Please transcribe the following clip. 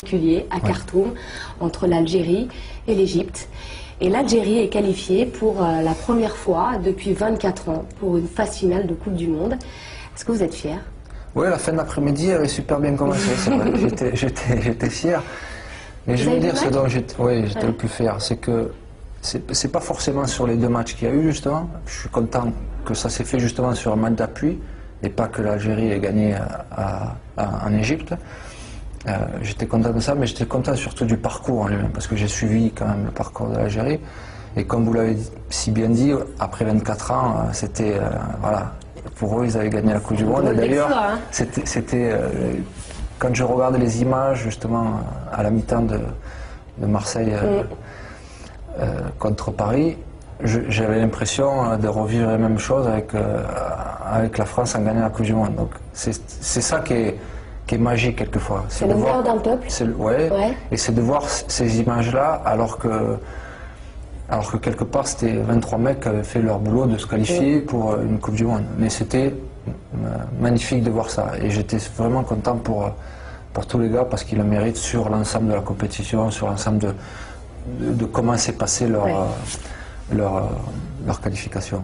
particulier à Khartoum entre l'Algérie et l'Égypte. Et l'Algérie est qualifiée pour la première fois depuis 24 ans pour une phase finale de Coupe du Monde. Est-ce que vous êtes fiers? Oui, la fin d'après-midi avait super bien commencé, c'est vrai. J'étais fier. Mais je veux dire, ce dont j'étais le plus fier, c'est que c'est pas forcément sur les deux matchs qu'il y a eu, justement. Je suis content que ça s'est fait justement sur un match d'appui et pas que l'Algérie ait gagné en Égypte. J'étais content de ça, mais j'étais content surtout du parcours en lui-même, parce que j'ai suivi quand même le parcours de l'Algérie. Et comme vous l'avez si bien dit, après 24 ans, c'était, voilà, pour eux, ils avaient gagné la Coupe du Monde. Et d'ailleurs, quand je regarde les images, justement, à la mi-temps de Marseille contre Paris, j'avais l'impression de revivre la même chose avec la France en gagnant la Coupe du Monde. Donc c'est ça qui est magique quelquefois. C'est le bonheur d'un peuple. Et c'est de voir ces images-là alors que quelque part c'était 23 mecs qui avaient fait leur boulot de se qualifier pour une Coupe du Monde. Mais c'était magnifique de voir ça. Et j'étais vraiment content pour tous les gars parce qu'ils le méritent sur l'ensemble de la compétition, sur l'ensemble de comment s'est passée leur qualification.